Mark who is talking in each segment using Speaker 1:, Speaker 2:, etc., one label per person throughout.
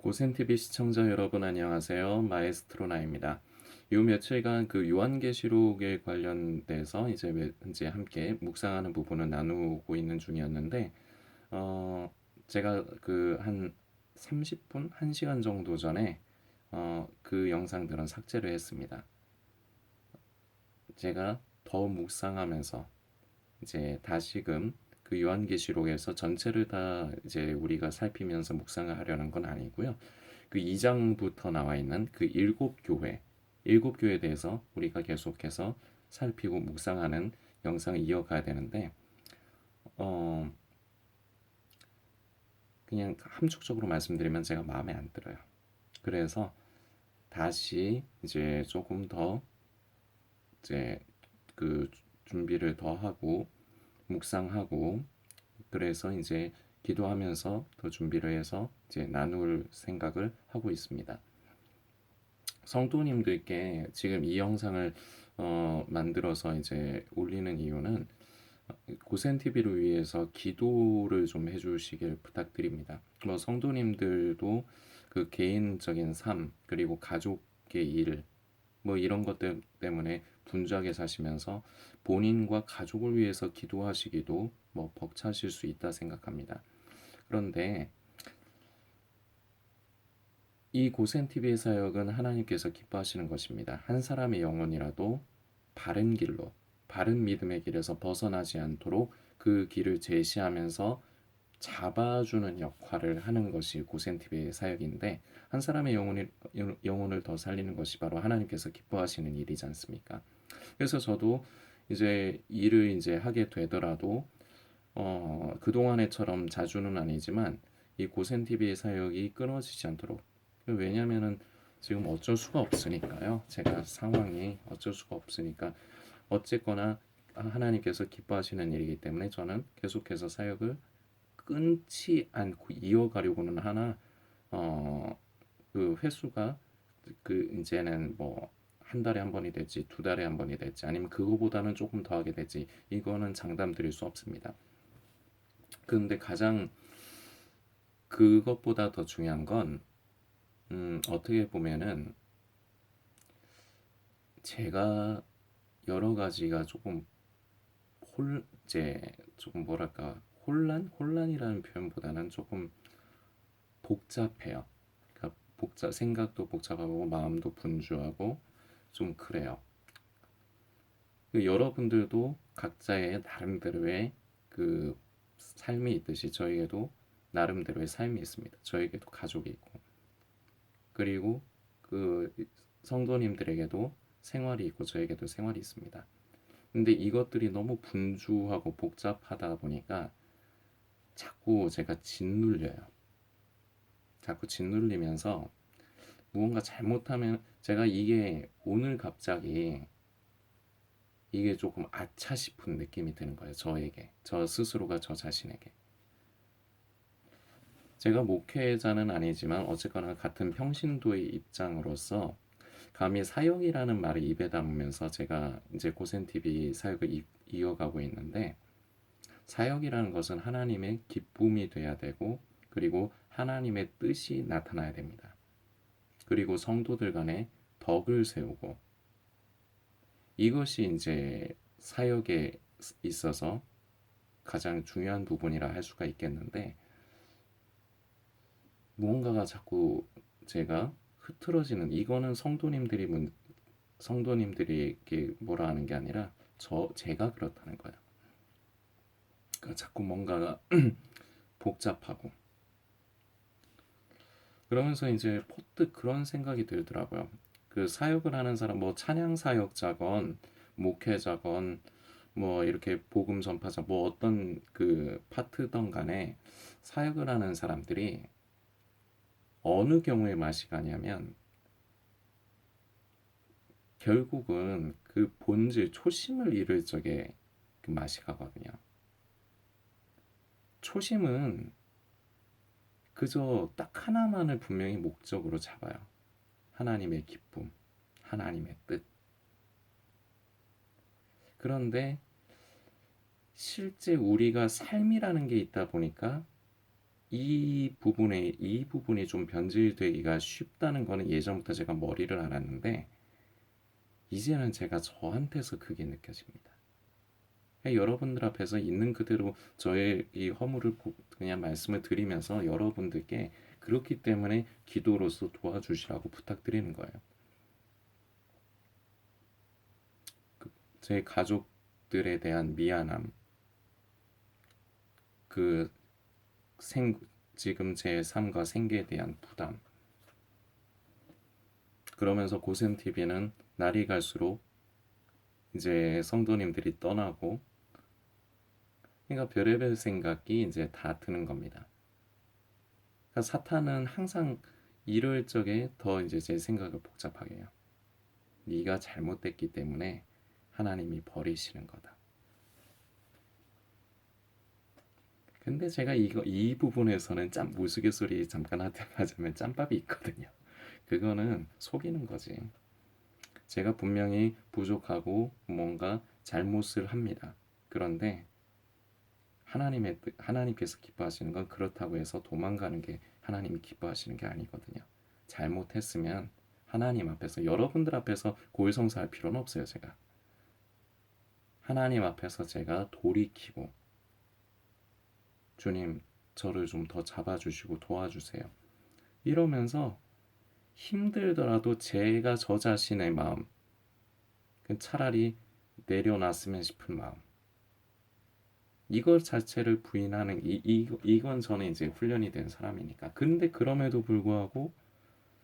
Speaker 1: 고센TV 시청자 여러분 안녕하세요. 마에스트로나입니다. 요 며칠간 그 요한계시록에 관련돼서 이제 함께 묵상하는 부분을 나누고 있는 중이었는데 제가 그 한 30분, 1시간 정도 전에 그 영상들은 삭제를 했습니다. 제가 더 묵상하면서 이제 다시금 그 요한계시록에서 전체를 다 이제 우리가 살피면서 묵상을 하려는 건 아니고요. 그 2장부터 나와 있는 그 일곱 교회에 대해서 우리가 계속해서 살피고 묵상하는 영상을 이어가야 되는데 어 그냥 함축적으로 말씀드리면 제가 마음에 안 들어요. 그래서 다시 이제 조금 더 이제 그 준비를 더 하고 묵상하고 그래서 이제 기도하면서 더 준비를 해서 이제 나눌 생각을 하고 있습니다. 성도님들께 지금 이 영상을 만들어서 이제 올리는 이유는 고센 TV를 위해서 기도를 좀 해주시길 부탁드립니다. 뭐 성도님들도 그 개인적인 삶 그리고 가족의 일 뭐 이런 것들 때문에 분주하게 사시면서 본인과 가족을 위해서 기도하시기도 뭐 벅차실 수 있다 생각합니다. 그런데 이 고센 TV의 사역은 하나님께서 기뻐하시는 것입니다. 한 사람의 영혼이라도 바른 길로, 바른 믿음의 길에서 벗어나지 않도록 그 길을 제시하면서 잡아주는 역할을 하는 것이 고센 TV의 사역인데 한 사람의 영혼을 더 살리는 것이 바로 하나님께서 기뻐하시는 일이지 않습니까? 그래서 저도 이제 일을 이제 하게 되더라도 그동안에처럼 자주는 아니지만 이 고센 TV의 사역이 끊어지지 않도록 왜냐면은 지금 어쩔 수가 없으니까요. 제가 상황이 어쩔 수가 없으니까 어쨌거나 하나님께서 기뻐하시는 일이기 때문에 저는 계속해서 사역을 끊지 않고 이어가려고는 하나 어, 그 횟수가 그 이제는 뭐 한 달에 한 번이 될지 두 달에 한 번이 될지 아니면 그거보다는 조금 더 하게 될지 이거는 장담 드릴 수 없습니다. 그런데 가장 그것보다 더 중요한 건 어떻게 보면은 제가 여러 가지가 조금 이제 조금 뭐랄까 혼란이라는 표현보다는 조금 복잡해요. 그러니까 생각도 복잡하고 마음도 분주하고 좀 그래요. 여러분들도 각자의 나름대로의 그 삶이 있듯이 저에게도 나름대로의 삶이 있습니다. 저에게도 가족이 있고 그리고 그 성도님들에게도 생활이 있고 저에게도 생활이 있습니다. 근데 이것들이 너무 분주하고 복잡하다 보니까 자꾸 제가 짓눌려요. 자꾸 짓눌리면서 무언가 잘못하면 제가 이게 오늘 갑자기 이게 조금 아차 싶은 느낌이 드는 거예요. 저에게. 저 스스로가 저 자신에게. 제가 목회자는 아니지만 어쨌거나 같은 평신도의 입장으로서 감히 사역이라는 말을 입에 담으면서 제가 이제 고센TV 사역을 이어가고 있는데 사역이라는 것은 하나님의 기쁨이 돼야 되고 그리고 하나님의 뜻이 나타나야 됩니다. 그리고 성도들 간에 덕을 세우고 이것이 이제 사역에 있어서 가장 중요한 부분이라 할 수가 있겠는데 무언가가 자꾸 제가 흐트러지는 이거는 성도님들이 이렇게 뭐라 하는 게 아니라 제가 그렇다는 거예요. 그러니까 자꾸 뭔가가 복잡하고 그러면서 이제 퍼뜩 그런 생각이 들더라고요. 그 사역을 하는 사람 뭐 찬양 사역자건 목회자건 뭐 이렇게 복음 전파자 뭐 어떤 그 파트던 간에 사역을 하는 사람들이 어느 경우에 맛이 가냐면 결국은 그 본질 초심을 잃을 적에 그 맛이 가거든요. 초심은 그저 딱 하나만을 분명히 목적으로 잡아요. 하나님의 기쁨, 하나님의 뜻. 그런데 실제 우리가 삶이라는 게 있다 보니까 이 부분이 좀 변질되기가 쉽다는 거는 예전부터 제가 머리를 알았는데 이제는 제가 저한테서 그게 느껴집니다. 여러분들 앞에서 있는 그대로 저의 이 허물을 그냥 말씀을 드리면서 여러분들께 그렇기 때문에 기도로서 도와주시라고 부탁드리는 거예요. 제 가족들에 대한 미안함, 그 생, 지금 제 삶과 생계에 대한 부담. 그러면서 고센TV는 날이 갈수록 이제 성도님들이 떠나고, 그러니까 별의별 생각이 이제 다 드는 겁니다. 그러니까 사탄은 항상 이럴 적에 더 이제 제 생각을 복잡하게 해요. 네가 잘못됐기 때문에 하나님이 버리시는 거다. 근데 제가 이 부분에서는 우스갯소리 잠깐 하자면 짬밥이 있거든요. 그거는 속이는 거지. 제가 분명히 부족하고 뭔가 잘못을 합니다. 그런데 하나님께서 기뻐하시는 건 그렇다고 해서 도망가는 게 하나님이 기뻐하시는 게 아니거든요. 잘못했으면 하나님 앞에서, 여러분들 앞에서 고해성사할 필요는 없어요. 제가 하나님 앞에서 제가 돌이키고, 주님 저를 좀 더 잡아주시고 도와주세요, 이러면서 힘들더라도 제가 저 자신의 마음, 차라리 내려놨으면 싶은 마음, 이것 자체를 부인하는 이건 저는 이제 훈련이 된 사람이니까. 근데 그럼에도 불구하고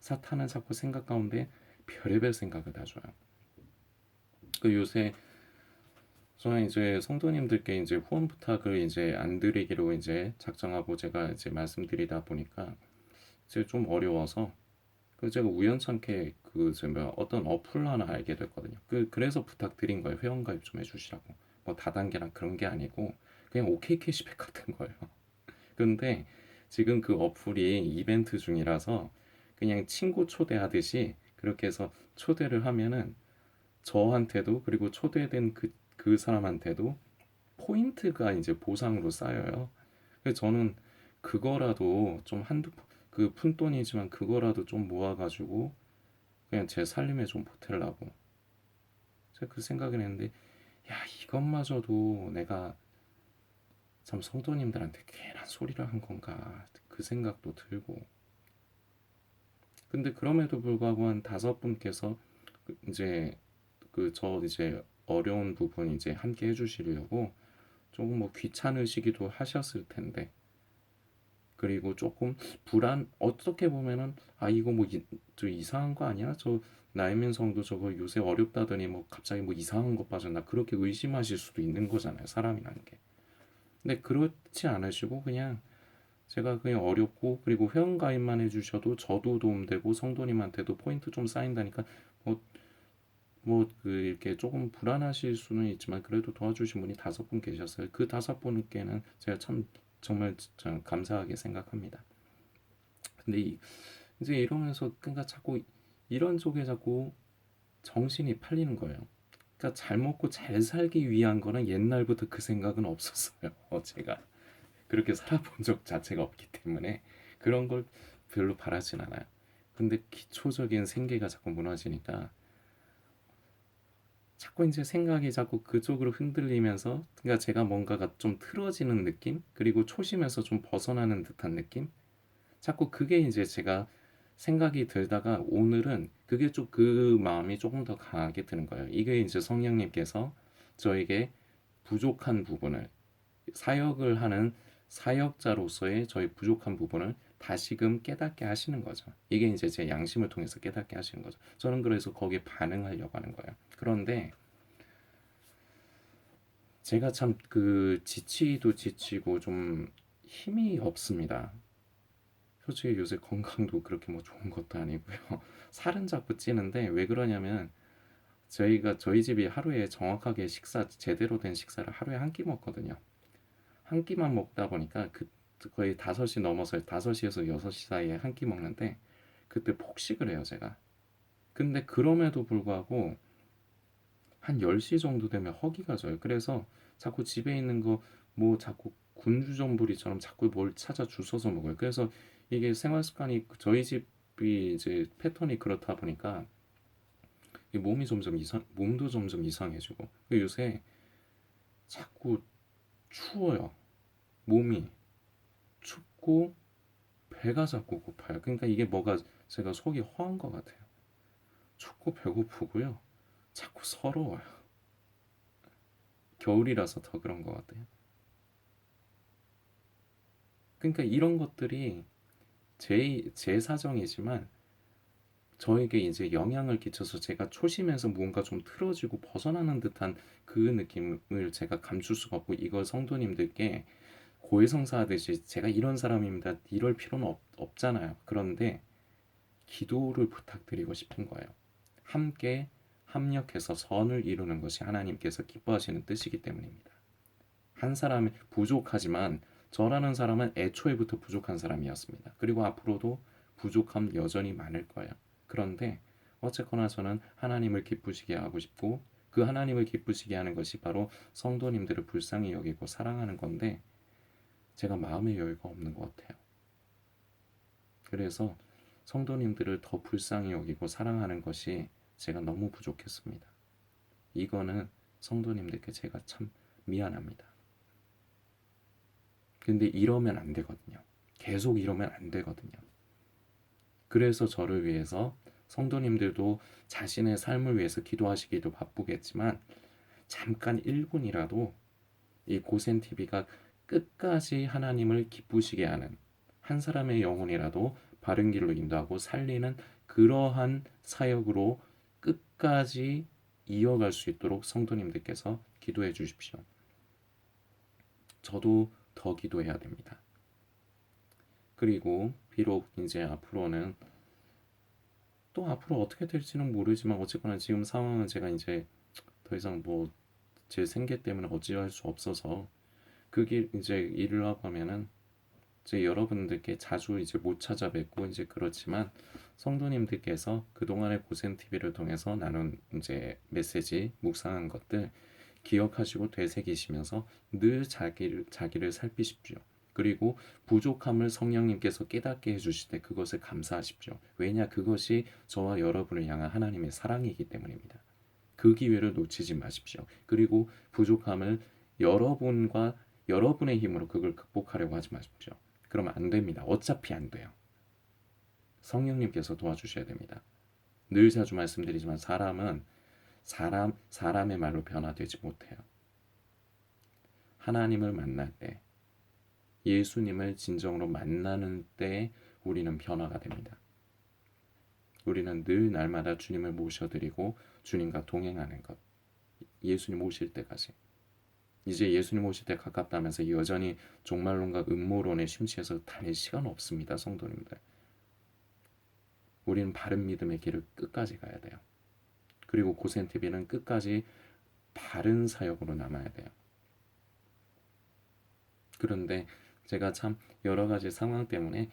Speaker 1: 사탄은 자꾸 생각 가운데 별의별 생각을 다 줘요. 요새 저는 이제 성도님들께 이제 후원 부탁을 이제 안 드리기로 이제 작정하고 제가 이제 말씀드리다 보니까 이제 좀 어려워서, 제가 우연찮게 어떤 어플 하나 알게 됐거든요. 그래서 부탁드린 거예요. 회원가입 좀 해주시라고. 뭐 다단계나 그런 게 아니고 그냥 OK 캐시백 같은 거예요. 근데 지금 그 어플이 이벤트 중이라서 그냥 친구 초대하듯이 그렇게 해서 초대를 하면은 저한테도, 그리고 초대된 그 사람한테도 포인트가 이제 보상으로 쌓여요. 그래서 저는 그거라도 좀 그 푼돈이지만 그거라도 좀 모아가지고 그냥 제 살림에 좀 보태려고 제가 그 생각을 했는데, 야, 이것마저도 내가 참 성도님들한테 괜한 소리를 한 건가 그 생각도 들고. 근데 그럼에도 불구하고 한 5분께서 이제 저 이제 어려운 부분 이제 함께 해주시려고 조금 뭐 귀찮으시기도 하셨을 텐데, 그리고 조금 어떻게 보면은 이거 뭐 저 이상한 거 아니야? 저 나이면성도 저거 요새 어렵다더니 뭐 갑자기 뭐 이상한 거 빠졌나, 그렇게 의심하실 수도 있는 거잖아요, 사람이라는 게. 근데 그렇지 않으시고 그냥 제가 그냥 어렵고, 그리고 회원가입만 해주셔도 저도 도움되고 성도님한테도 포인트 좀 쌓인다니까 이렇게 조금 불안하실 수는 있지만 그래도 도와주신 분이 5분 계셨어요. 그 5분께는 제가 참 정말 참 감사하게 생각합니다. 근데 이제 이러면서 그러니까 자꾸 이런 속에 자꾸 정신이 팔리는 거예요. 그러니까 잘 먹고 잘 살기 위한 거는 옛날부터 그 생각은 없었어요. 제가 그렇게 살아본 적 자체가 없기 때문에 그런 걸 별로 바라진 않아요. 근데 기초적인 생계가 자꾸 무너지니까 자꾸 이제 생각이 자꾸 그쪽으로 흔들리면서, 그러니까 제가 뭔가가 좀 틀어지는 느낌, 그리고 초심에서 좀 벗어나는 듯한 느낌, 자꾸 그게 이제 제가 생각이 들다가 오늘은 그게 좀 그 마음이 조금 더 강하게 드는 거예요. 이게 이제 성령님께서 저에게 부족한 부분을, 사역을 하는 사역자로서의 저희 부족한 부분을 다시금 깨닫게 하시는 거죠. 이게 이제 제 양심을 통해서 깨닫게 하시는 거죠. 저는 그래서 거기에 반응하려고 하는 거예요. 그런데 제가 참 지치도 지치고 좀 힘이 없습니다. 솔직히 요새 건강도 그렇게 뭐 좋은 것도 아니고요. 살은 자꾸 찌는데 왜 그러냐면 저희 집이 하루에 정확하게 제대로 된 식사를 하루에 한 끼 먹거든요. 한 끼만 먹다 보니까 거의 5시 넘어서 5시에서 6시 사이에 한 끼 먹는데 그때 폭식을 해요, 제가. 근데 그럼에도 불구하고 한 10시 정도 되면 허기가 져요. 그래서 자꾸 집에 있는 거 뭐 자꾸 군주정부리처럼 자꾸 뭘 찾아 주워서 먹어요. 그래서 이게 생활 습관이 저희 집이 이제 패턴이 그렇다 보니까 이 몸도 점점 이상해지고 요새 자꾸 추워요. 몸이 춥고 배가 자꾸 고파요. 그러니까 이게 뭐가 제가 속이 허한 것 같아요. 춥고 배고프고요. 자꾸 서러워요. 겨울이라서 더 그런 것 같아요. 그러니까 이런 것들이 제 사정이지만 저에게 이제 영향을 끼쳐서 제가 초심에서 무언가 좀 틀어지고 벗어나는 듯한 그 느낌을 제가 감출 수가 없고 이걸 성도님들께 고해성사하듯이 제가 이런 사람입니다. 이럴 필요는 없잖아요. 그런데 기도를 부탁드리고 싶은 거예요. 함께 합력해서 선을 이루는 것이 하나님께서 기뻐하시는 뜻이기 때문입니다. 한 사람이 부족하지만 저라는 사람은 애초에부터 부족한 사람이었습니다. 그리고 앞으로도 부족함 여전히 많을 거예요. 그런데 어쨌거나 저는 하나님을 기쁘시게 하고 싶고 그 하나님을 기쁘시게 하는 것이 바로 성도님들을 불쌍히 여기고 사랑하는 건데 제가 마음의 여유가 없는 것 같아요. 그래서 성도님들을 더 불쌍히 여기고 사랑하는 것이 제가 너무 부족했습니다. 이거는 성도님들께 제가 참 미안합니다. 근데 이러면 안 되거든요. 계속 이러면 안 되거든요. 그래서 저를 위해서 성도님들도 자신의 삶을 위해서 기도하시기도 바쁘겠지만 잠깐 1분이라도 이 고센TV가 끝까지 하나님을 기쁘시게 하는 한 사람의 영혼이라도 바른 길로 인도하고 살리는 그러한 사역으로 끝까지 이어갈 수 있도록 성도님들께서 기도해 주십시오. 저도 더 기도해야 됩니다. 그리고 비록 이제 앞으로는 또 앞으로 어떻게 될지는 모르지만 어쨌거나 지금 상황은 제가 이제 더 이상 뭐 제 생계 때문에 어찌할 수 없어서 그게 이제 일을 하고 하면은 이제 여러분들께 자주 이제 못 찾아뵙고 이제 그렇지만 성도님들께서 그동안의 고센 TV를 통해서 나눈 이제 메시지 묵상한 것들 기억하시고 되새기시면서 늘 자기를 살피십시오. 그리고 부족함을 성령님께서 깨닫게 해주실 때 그것을 감사하십시오. 왜냐 그것이 저와 여러분을 향한 하나님의 사랑이기 때문입니다. 그 기회를 놓치지 마십시오. 그리고 부족함을 여러분과 여러분의 힘으로 그걸 극복하려고 하지 마십시오. 그러면 안 됩니다. 어차피 안 돼요. 성령님께서 도와주셔야 됩니다. 늘 자주 말씀드리지만 사람은 사람의 말로 변화되지 못해요. 하나님을 만날 때, 예수님을 진정으로 만나는 때 우리는 변화가 됩니다. 우리는 늘 날마다 주님을 모셔드리고 주님과 동행하는 것. 예수님 오실 때까지. 이제 예수님 오실 때 가깝다면서 여전히 종말론과 음모론에 심취해서 다닐 시간 없습니다. 성도님들. 우리는 바른 믿음의 길을 끝까지 가야 돼요. 그리고 고센TV는 끝까지 바른 사역으로 남아야 돼요. 그런데 제가 참 여러 가지 상황 때문에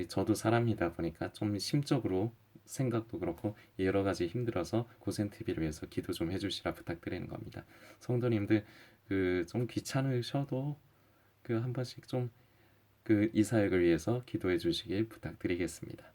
Speaker 1: 저도 사람이다 보니까 좀 심적으로 생각도 그렇고 여러 가지 힘들어서 고센TV를 위해서 기도 좀 해주시라 부탁드리는 겁니다. 성도님들 그 좀 귀찮으셔도 그 한 번씩 좀 그 이 사역을 위해서 기도해 주시길 부탁드리겠습니다.